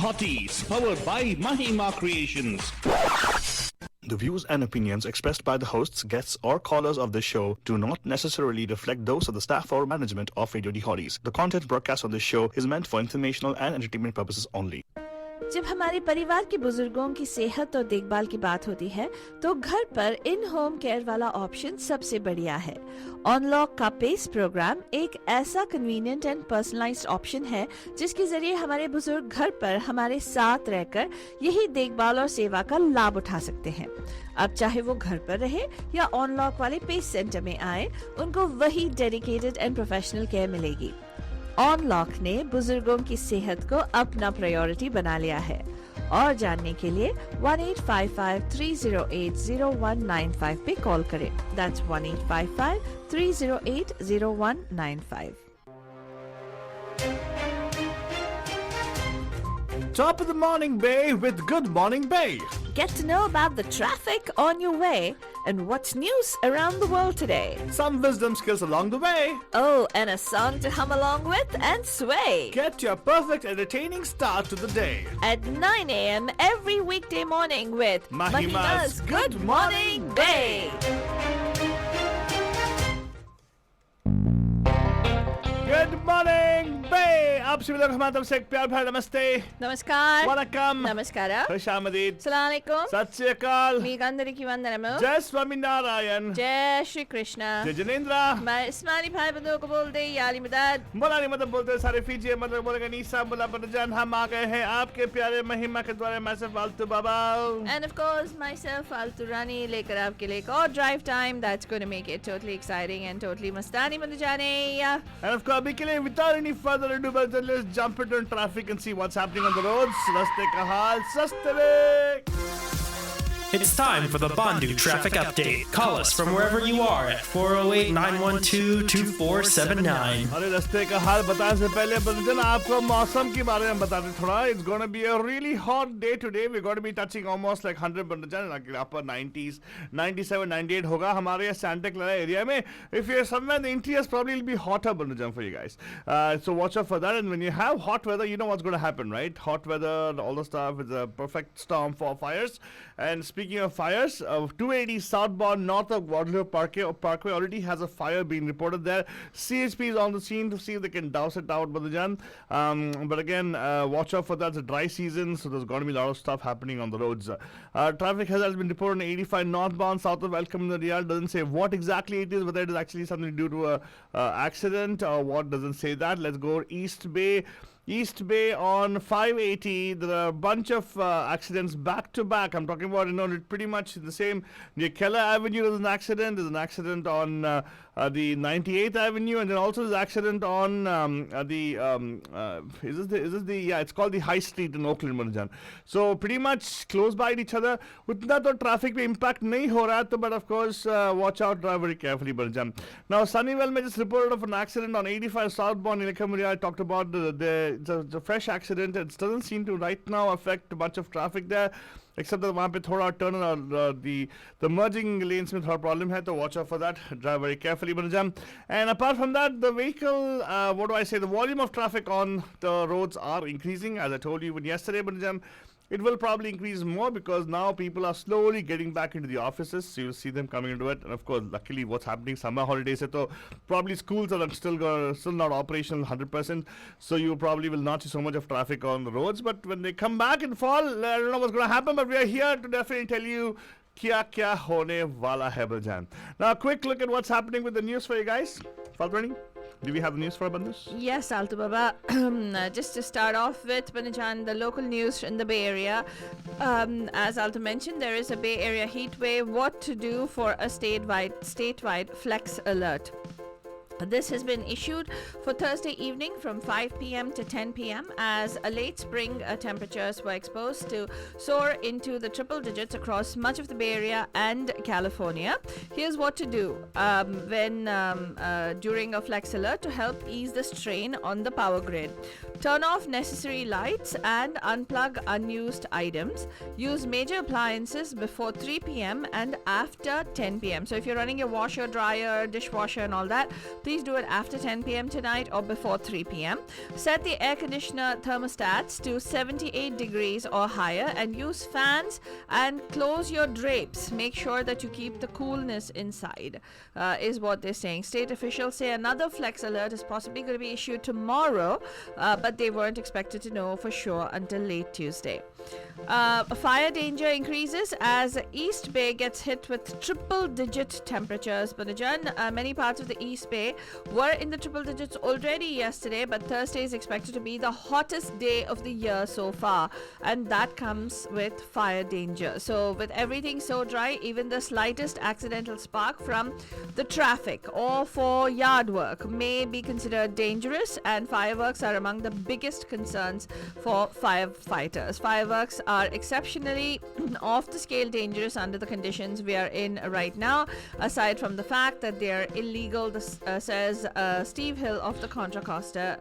Hotties, powered by Mahima Creations. The views and opinions expressed by the hosts, guests, or callers of this show do not necessarily reflect those of the staff or management of Radio D Hotties. The content broadcast on this show is meant for informational and entertainment purposes only. जब हमारे परिवार के बुजुर्गों की सेहत और देखभाल की बात होती है तो घर पर इन होम केयर वाला ऑप्शन सबसे बढ़िया है। ऑनलॉक का पेस प्रोग्राम एक ऐसा कन्वीनियंट एंड पर्सनलाइज्ड ऑप्शन है जिसके जरिए हमारे बुजुर्ग घर पर हमारे साथ रहकर यही देखभाल और सेवा का लाभ उठा सकते हैं। अब चाहे वो घर पर रहे या ऑनलॉक वाले पेस सेंटर में आए, उनको वही डेडिकेटेड एंड प्रोफेशनल केयर मिलेगी। ऑनलॉक ने बुजुर्गों की सेहत को अपना प्रायोरिटी बना लिया है। और जानने के लिए 1855-308-0195 पे कॉल करें। That's 1855-308-0195। Top of the morning, Bay, with Good Morning Bay. Get to know about the traffic on your way and what's news around the world today. Some wisdom skills along the way. Oh, and a song to hum along with and sway. Get your perfect entertaining start to the day. At 9 a.m. every weekday morning with Mahima's Good Morning Bay. Good morning, Bay. आप सभी लोग हमारे तरफ से एक प्यार भरा नमस्ते, नमस्कार, वनकम, नमस्कार, खुशामदीद, अस्सलाम वालेकुम, सत श्री अकाल, మీకందరికీ వందనము, जय स्वामी नारायण, जय श्री कृष्ण, जय जिनेंद्र, मैं इस्माइली भाई बंधुओं को बोलते याली मदद, मौलानी मदद बोलते सारे फीजिए मतलब बोलेगा नीसा मुला बदजान। हम आ गए हैं आपके प्यारे महिमा के द्वारा मैसेज फालतू बाबा and of course myself Altu Rani लेकर आपके लिए एक और drive time that's going to make it totally exciting and totally मस्तानी बन जाने। And of course, अभी के लिए without any further ado, let's jump into traffic and see what's happening on the roads. रास्ते का हाल सस्ते में। It's time for the Bandu Traffic Update. Call us from wherever you are at 408-912-2479. अरे रास्ते का हाल बताने से पहले बंदन आपको मौसम के बारे में बता दें थोड़ा। It's going to be a really hot day today. We're going to be touching almost like 100 बंदन, like upper 90s, 97, 98 होगा हमारे यहाँ Santa Clara area में. If you're somewhere in the interior, probably it'll be hotter बंदन for you guys. So watch out for that. And when you have hot weather, you know what's going to happen, right? Hot weather, all the stuff is a perfect storm for fires. And speaking of fires, 280 southbound north of Guadalupe Parkway already has a fire being reported there. CHP is on the scene to see if they can douse it out, Badajan. But again, watch out for that. It's a dry season, so there's going to be a lot of stuff happening on the roads. Traffic has been reported on 85 northbound south of Welcome in the Riyadh. Doesn't say what exactly it is, whether it is actually something due to a accident or what. Doesn't say that. Let's go East Bay. East Bay on 580, there are a bunch of accidents back to back. I'm talking about, pretty much the same. Near Keller Avenue, there's an accident. There's an accident on the 98th Avenue, and then also there's an accident on it's called the High Street in Oakland, Manajan. So pretty much close by each other. Utna to traffic mein impact nahi ho raha hai, but of course, watch out, drive very carefully, Manajan. Now, Sunnyvale may just reported of an accident on 85 southbound in Ilkamaria. I talked about the fresh accident. It doesn't seem to right now affect a bunch of traffic there, except that वहाँ पे थोड़ा turn the merging lanes में थोड़ा problem है, तो watch out for that. Drive very carefully, Banajam. And apart from that, the vehicle, the volume of traffic on the roads are increasing. As I told you even yesterday, Banajam, it will probably increase more because now people are slowly getting back into the offices, so you'll see them coming into it. And of course, luckily, what's happening, summer holidays, so probably schools are still not operational 100%, so you probably will not see so much of traffic on the roads. But when they come back in fall, I don't know what's going to happen, but we are here to definitely tell you kya hone wala hai Baljan. Now, a quick look at what's happening with the news for you guys. Faltrani, do we have the news for Bandus? Yes, Altu Baba. Just to start off with, Banajan, the local news in the Bay Area. As Altu mentioned, there is a Bay Area heat wave. What to do for a statewide flex alert? This has been issued for Thursday evening from 5 p.m. to 10 p.m. as a late spring temperatures were exposed to soar into the triple digits across much of the Bay Area and California. Here's what to do during a flex alert to help ease the strain on the power grid. Turn off necessary lights and unplug unused items. Use major appliances before 3 p.m. and after 10 p.m. So if you're running your washer, dryer, dishwasher and all that, please do it after 10 p.m. tonight or before 3 p.m. Set the air conditioner thermostats to 78 degrees or higher and use fans and close your drapes. Make sure that you keep the coolness inside, is what they're saying. State officials say another flex alert is possibly going to be issued tomorrow, but they weren't expected to know for sure until late Tuesday. Fire danger increases as East Bay gets hit with triple-digit temperatures. Banajan, many parts of the East Bay were in the triple digits already yesterday, but Thursday is expected to be the hottest day of the year so far, and that comes with fire danger. So with everything so dry, even the slightest accidental spark from the traffic or for yard work may be considered dangerous, and fireworks are among the biggest concerns for firefighters. Fireworks are exceptionally off the scale dangerous under the conditions we are in right now, aside from the fact that they are illegal, says Steve Hill of the Contra Costa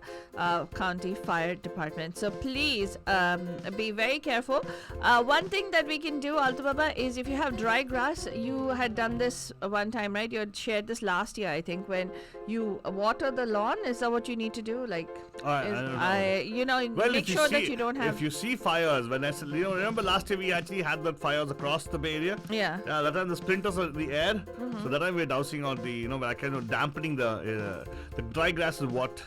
County Fire Department. So please be very careful. One thing that we can do, Alto Baba, is if you have dry grass, you had done this one time, right? You had shared this last year, I think, when you water the lawn. Is that what you need to do? Like, I don't know. Well, make sure that you don't have. If you see fires, when I said, remember last year we actually had the fires across the Bay Area? Yeah. That time the splinters were in the air. So that time we're dousing on the, kind of dampening the dry grass is what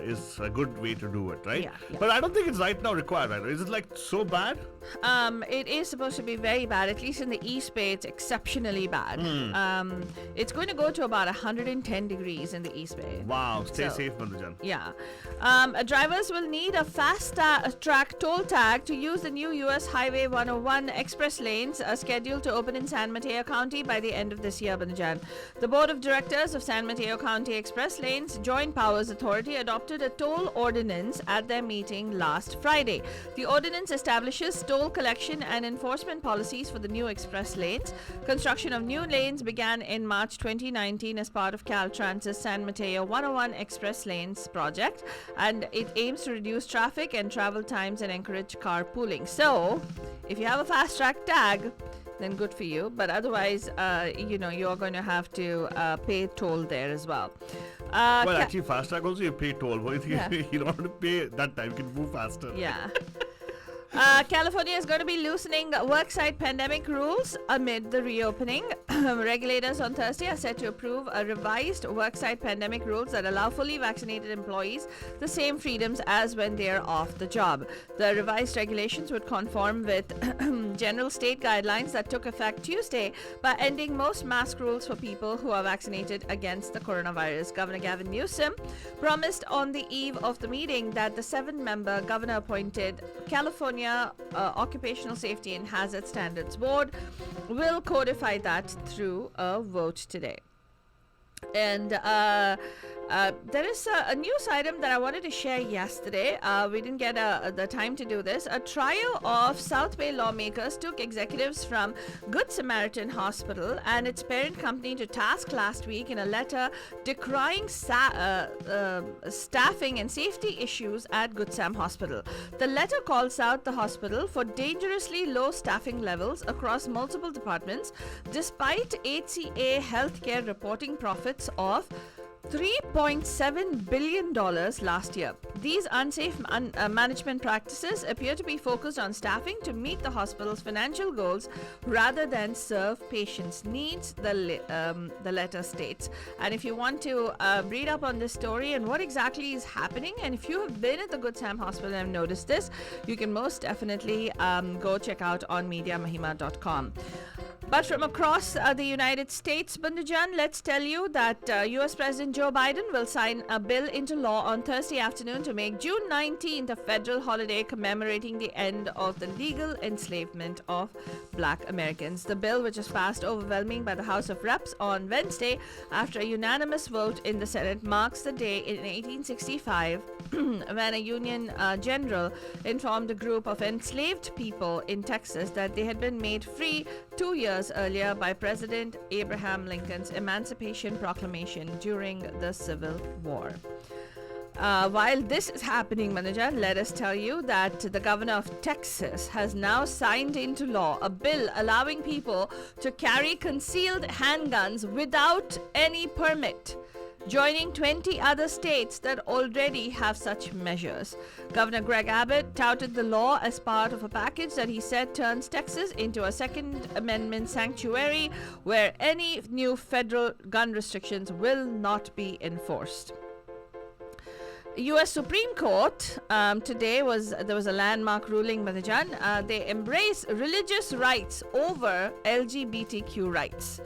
is a good way to do it, right? Yeah. But I don't think it's right now required, right? Is it like so bad? It is supposed to be very bad. At least in the East Bay, it's exceptionally bad. It's going to go to about 110 degrees in the East Bay. Wow. Stay safe, Bandhujan. Yeah. Drivers will need a fast-track toll tag to use the new U.S. Highway 101 express lanes scheduled to open in San Mateo County by the end of this year, Bandhujan. The Board of Directors of San Mateo County Express Lanes Joint Powers Authority adopted a toll ordinance at their meeting last Friday. The ordinance establishes toll collection and enforcement policies for the new express lanes. Construction of new lanes began in March 2019 as part of Caltrans's San Mateo 101 Express Lanes project, and it aims to reduce traffic and travel times and encourage carpooling. So, if you have a fast track tag, then good for you. But otherwise, you're going to have to pay toll there as well. Actually, fast track also you pay toll. Yeah. You don't have to pay that time. You can move faster. Yeah. California is going to be loosening worksite pandemic rules amid the reopening. Regulators on Thursday are set to approve a revised worksite pandemic rules that allow fully vaccinated employees the same freedoms as when they are off the job. The revised regulations would conform with general state guidelines that took effect Tuesday by ending most mask rules for people who are vaccinated against the coronavirus. Governor Gavin Newsom promised on the eve of the meeting that the 7-member governor-appointed California Occupational Safety and Hazard Standards Board will codify that through a vote today. And there is a news item that I wanted to share yesterday. We didn't get the time to do this. A trio of South Bay lawmakers took executives from Good Samaritan Hospital and its parent company to task last week in a letter decrying staffing and safety issues at Good Sam Hospital. The letter calls out the hospital for dangerously low staffing levels across multiple departments, despite HCA Healthcare reporting profits of $3.7 billion last year. These unsafe management practices appear to be focused on staffing to meet the hospital's financial goals rather than serve patients' needs, the letter states. And if you want to read up on this story and what exactly is happening, and if you have been at the Good Sam Hospital and have noticed this, you can most definitely go check out on MediaMahima.com. But from across the United States, Bandhujan, let's tell you that U.S. President Joe Biden will sign a bill into law on Thursday afternoon to make June 19th a federal holiday commemorating the end of the legal enslavement of Black Americans. The bill, which was passed overwhelmingly by the House of Reps on Wednesday after a unanimous vote in the Senate, marks the day in 1865 when a Union general informed a group of enslaved people in Texas that they had been made free 2 years earlier by President Abraham Lincoln's Emancipation Proclamation during the Civil War. While this is happening, Manajan, let us tell you that the governor of Texas has now signed into law a bill allowing people to carry concealed handguns without any permit, joining 20 other states that already have such measures. Governor Greg Abbott touted the law as part of a package that he said turns Texas into a Second Amendment sanctuary where any new federal gun restrictions will not be enforced. U.S. Supreme Court today there was a landmark ruling, Manajan. They embrace religious rights over LGBTQ rights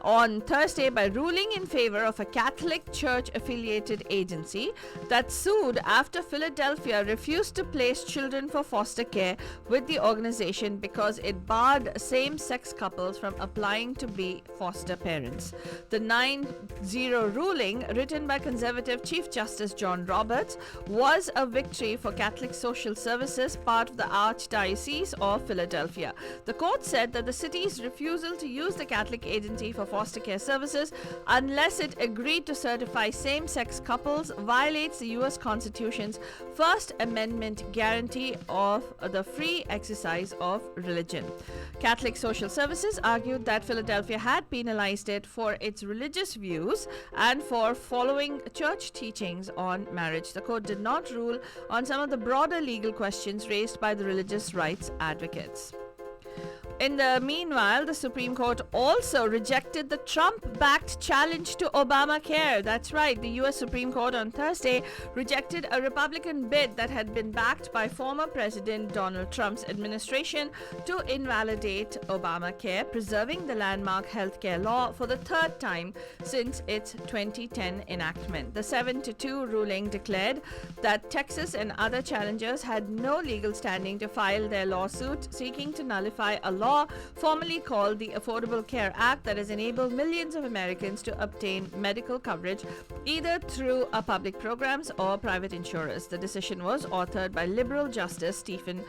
on Thursday by ruling in favor of a Catholic Church-affiliated agency that sued after Philadelphia refused to place children for foster care with the organization because it barred same-sex couples from applying to be foster parents. The 9-0 ruling, written by conservative Chief Justice John Roberts, was a victory for Catholic Social Services, part of the Archdiocese of Philadelphia. The court said that the city's refusal to use the Catholic agency for foster care services unless it agreed to certify same-sex couples violates the U.S. Constitution's First Amendment guarantee of the free exercise of religion. Catholic Social Services argued that Philadelphia had penalized it for its religious views and for following church teachings on marriage. The court did not rule on some of the broader legal questions raised by the religious rights advocates. In the meanwhile, the Supreme Court also rejected the Trump-backed challenge to Obamacare. That's right, the U.S. Supreme Court on Thursday rejected a Republican bid that had been backed by former President Donald Trump's administration to invalidate Obamacare, preserving the landmark healthcare law for the third time since its 2010 enactment. The 7-2 ruling declared that Texas and other challengers had no legal standing to file their lawsuit seeking to nullify a law formerly called the Affordable Care Act that has enabled millions of Americans to obtain medical coverage either through public programs or private insurers. The decision was authored by liberal Justice Stephen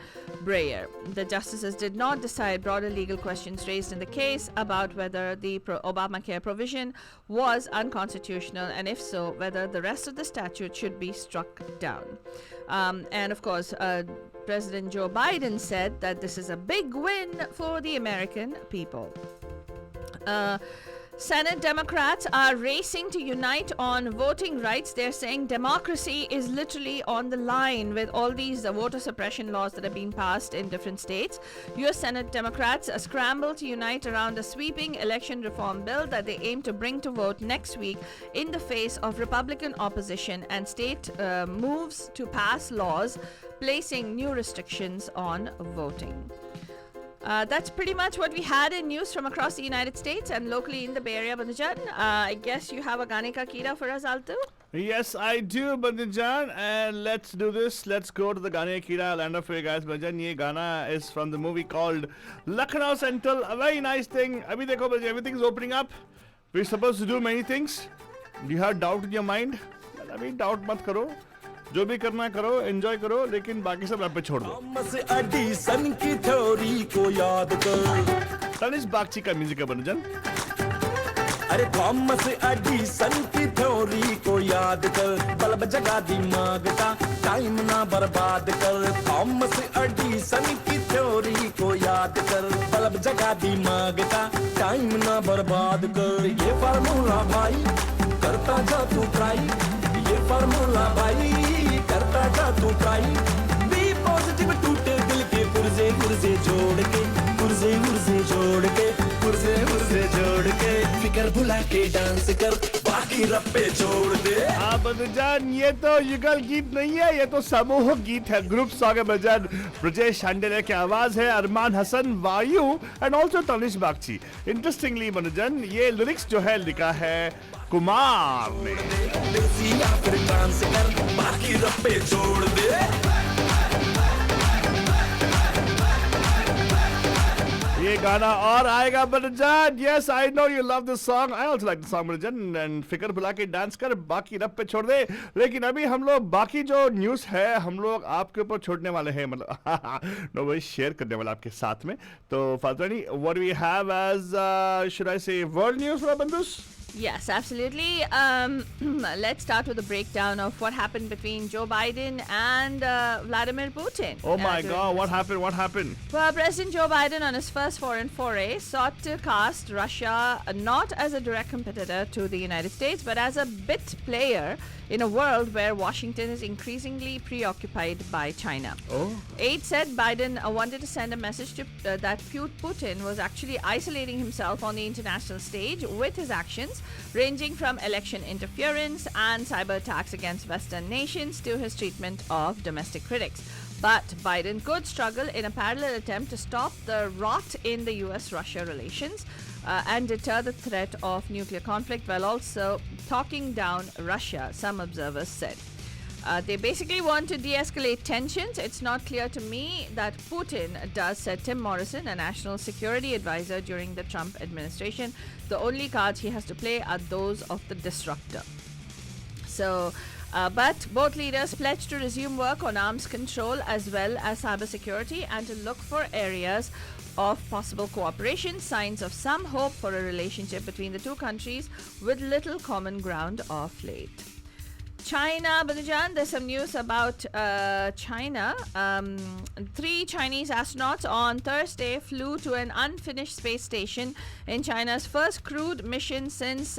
Breyer. The justices did not decide broader legal questions raised in the case about whether the Obamacare provision was unconstitutional, and if so, whether the rest of the statute should be struck down. And of course, President Joe Biden said that this is a big win for the American people. Senate Democrats are racing to unite on voting rights. They're saying democracy is literally on the line with all these voter suppression laws that have been passed in different states. U.S. Senate Democrats scramble to unite around a sweeping election reform bill that they aim to bring to vote next week in the face of Republican opposition and state moves to pass laws placing new restrictions on voting. That's pretty much what we had in news from across the United States and locally in the Bay Area, Bandajan. I guess you have a Gane Ka Kira for us, Altu? Yes, I do, Bandajan, and let's do this. Let's go to the Gane Kira land for you guys. Bandajan, ye Gana is from the movie called Lucknow Central. A very nice thing. Abhi dekho, Bandajan, everything's opening up. We're supposed to do many things. Do you have doubt in your mind? Well, I mean, doubt mat karo. जो भी करना है करो, enjoy करो, लेकिन बाकी सब रब पे छोड़ दो। एडिसन की थ्योरी को याद कर। तनिष बागची का म्यूजिक है बनजन। अरे थॉमस एडिसन की थ्योरी को याद कर, बल्ब जगा दिमाग का, टाइम ना बर्बाद कर। थॉमस एडिसन की थ्योरी को याद कर, बल्ब जगा दिमाग का, टाइम ना बर्बाद कर। ये फार्मूला भाई करता जा तू ट्राई, ये फार्मूला भाई करता जा तू ट्राई। बी पॉजिटिव टूटे दिल के पुर्जे पुर्जे जोड़ के, पुर्जे पुर्जे जोड़ के, पुर्जे पुर्जे जोड़ के, फिकर भुला के डांस कर, बाकी रप्पे छोड़ दे। हाँ बंजान, ये तो युगल गीत नहीं है, ये तो समूह गीत है, ग्रुप सॉन्ग है बंजान। ब्रजेश शांडिल्य की आवाज है, Armaan Hasan, Vayu and also Tanish Bagchi. Interestingly बंजान, ये लिरिक्स जो है लिखा है कुमार ने। बाकी रप्पे छोड़ दे। ये गाना और आएगा बनजान। Yes, I know you love this song. I also like the song बनजान। and फिकर भुला के डांस कर, बाकी रब पे छोड़ दे। लेकिन अभी हम लोग बाकी जो न्यूज़ है हम लोग आपके ऊपर छोड़ने वाले हैं, मतलब नो भाई शेयर करने वाला आपके साथ में। तो फातरानी, what do we have as should I say world news for बंदूस? Yes, absolutely. Let's start with a breakdown of what happened between Joe Biden and Vladimir Putin. Oh my during God, this. what happened? What happened? Well, President Joe Biden, on his first foreign foray, sought to cast Russia not as a direct competitor to the United States, but as a bit player in a world where Washington is increasingly preoccupied by China. Oh. Aide said Biden wanted to send a message to that Putin was actually isolating himself on the international stage with his actions, ranging from election interference and cyber attacks against Western nations to his treatment of domestic critics. But Biden could struggle in a parallel attempt to stop the rot in the US-Russia relations and deter the threat of nuclear conflict while also talking down Russia, some observers said. They basically want to de-escalate tensions. It's not clear to me that Putin does, said Tim Morrison, a national security advisor during the Trump administration. The only cards he has to play are those of the disruptor. So, but both leaders pledged to resume work on arms control as well as cybersecurity and to look for areas of possible cooperation, signs of some hope for a relationship between the two countries with little common ground of late. China, Banujan, there's some news about China. 3 Chinese astronauts on Thursday flew to an unfinished space station in China's first crewed mission since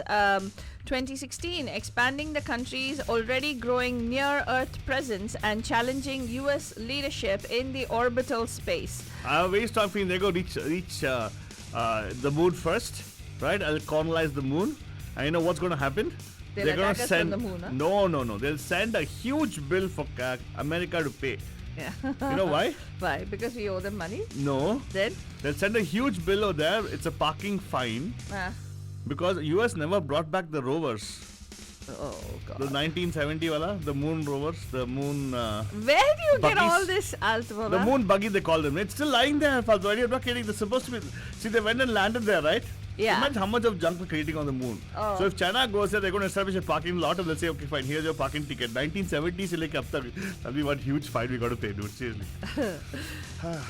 2016, expanding the country's already growing near-Earth presence and challenging U.S. leadership in the orbital space. We start feeling they're going to reach the moon first, right? I'll colonize the moon. And you know what's going to happen? They'll They're going attack to us send. from the moon, huh? No. They'll send a huge bill for America to pay. Yeah. You know why? Why? Because we owe them money? No. Then? They'll send a huge bill over there. It's a parking fine because US never brought back the rovers. Oh, God. The 1970 wala, the moon rovers, the moon. Where do you get buggies. all this, Altavaba? The moon buggy they call them. It's still lying there. Faltu. I'm not kidding. They're supposed to be. See, they went and landed there, right? Yeah. Imagine how much of junk we're creating on the moon. Oh. So if China goes there, they're going to establish a parking lot and they'll say, okay, fine, here's your parking ticket. 1970 se leke ab tak, that'll be one huge fine we got to pay, dude. Seriously.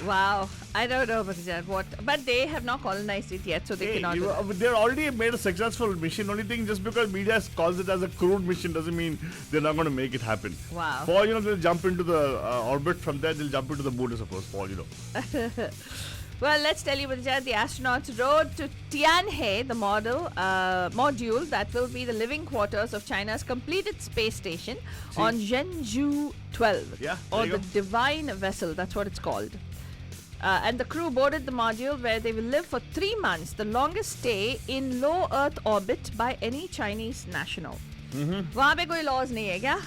Wow. I don't know, what. But they have not colonized it yet, so they Hey, cannot do that. they're already made a successful mission. Only thing, just because media calls it as a crude mission doesn't mean they're not going to make it happen. Wow. For, they'll jump into the orbit. From there, they'll jump into the moon, I suppose, for, Well, let's tell you, Banujan, the astronauts rode to Tianhe, the module that will be the living quarters of China's completed space station on Zhenzhou 12, Yeah, or there you the go. Divine Vessel. That's what it's called. And the crew boarded the module where they will live for 3 months, the longest stay in low Earth orbit by any Chinese national. वहाँ पे कोई laws नहीं है क्या?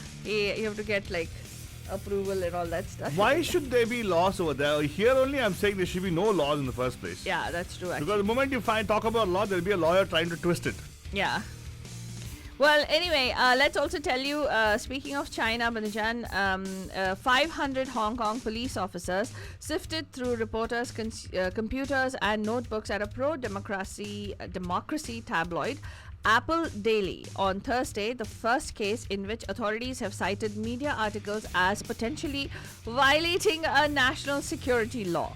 You have to get like approval and all that stuff. Why should there be laws over there? Here only I'm saying there should be no laws in the first place. Yeah, that's true. Actually. Because the moment you talk about law, there'll be a lawyer trying to twist it. Yeah. Well, anyway, let's also tell you, speaking of China, Banujan, 500 Hong Kong police officers sifted through reporters' computers and notebooks at a pro-democracy tabloid, Apple Daily, on Thursday, the first case in which authorities have cited media articles as potentially violating a national security law.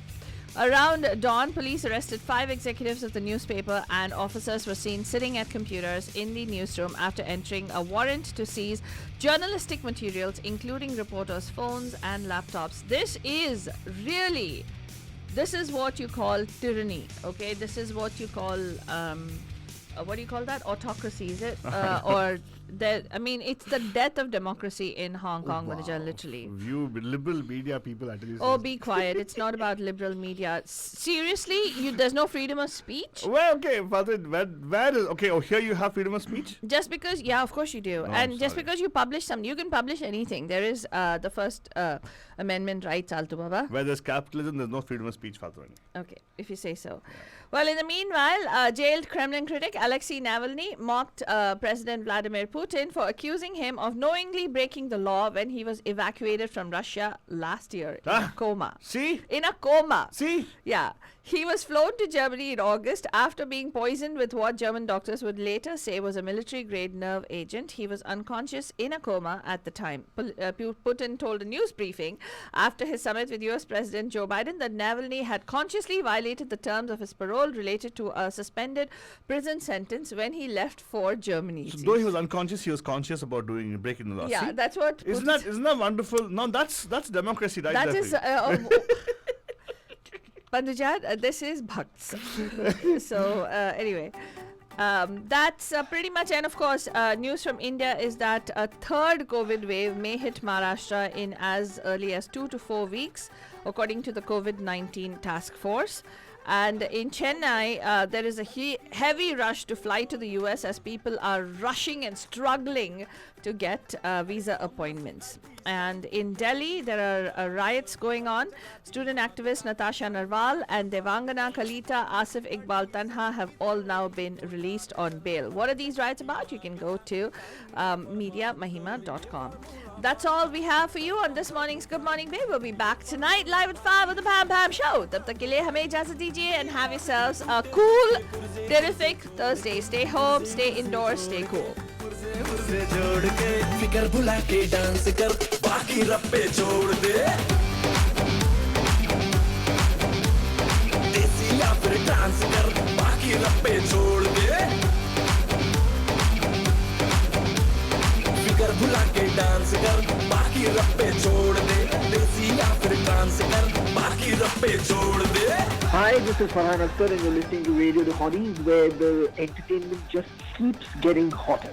Around dawn, police arrested 5 executives of the newspaper, and officers were seen sitting at computers in the newsroom after entering a warrant to seize journalistic materials, including reporters' phones and laptops. This is what you call tyranny, okay? This is what you call, what do you call that? Autocracy, is it? It's the death of democracy in Hong Kong, Banujan, literally. You liberal media people actually. Oh, be quiet. It's not about liberal media. Seriously? There's no freedom of speech? Well, okay, Father, where is... Okay, here you have freedom of speech? Just because... Yeah, of course you do. No, and I'm just sorry. because you publish something, you can publish anything. There is the First Amendment rights, Altu Baba. Where there's capitalism, there's no freedom of speech, Father. Okay, if you say so. Well, in the meanwhile, jailed Kremlin critic Alexei Navalny mocked President Vladimir Putin for accusing him of knowingly breaking the law when he was evacuated from Russia last year in a coma. See? In a coma. See? Yeah. He was flown to Germany in August after being poisoned with what German doctors would later say was a military-grade nerve agent. He was unconscious in a coma at the time. Putin told a news briefing after his summit with US President Joe Biden that Navalny had consciously violated the terms of his parole related to a suspended prison sentence when he left for Germany. So though he was unconscious, he was conscious about breaking the law. Yeah, See? that's what. Isn't that wonderful? No, that's democracy, right? That there is. for you. Pandujan, this is Bhakts. So, anyway. That's pretty much, and of course, news from India is that a third COVID wave may hit Maharashtra in as early as 2 to 4 weeks, according to the COVID-19 task force. And in Chennai, there is a heavy rush to fly to the US as people are rushing and struggling to get visa appointments. And in Delhi, there are riots going on. Student activist Natasha Narwal and Devangana Kalita, Asif Iqbal Tanha have all now been released on bail. What are these riots about? You can go to mediamahima.com. That's all we have for you on this morning's Good Morning Babe. We'll be back tonight live at 5 with the Pam Pam Show. Tab tak ke liye hame ijazat dijiye and have yourselves a cool, terrific Thursday. Stay home, stay indoors, stay cool. फिकर भुला के dance कर बाकी रप्पे छोड़ दे देसी या फिर dance कर बाकी रप्पे छोड़ दे फिकर भुला के डांस कर बाकी रप्पे छोड़ दे देसी या फिर डांस कर बाकी रप्पे छोड़ दे Hi, this is Farhan Akhtar and you're listening to Radio The Hotties, where the entertainment just keeps getting hotter.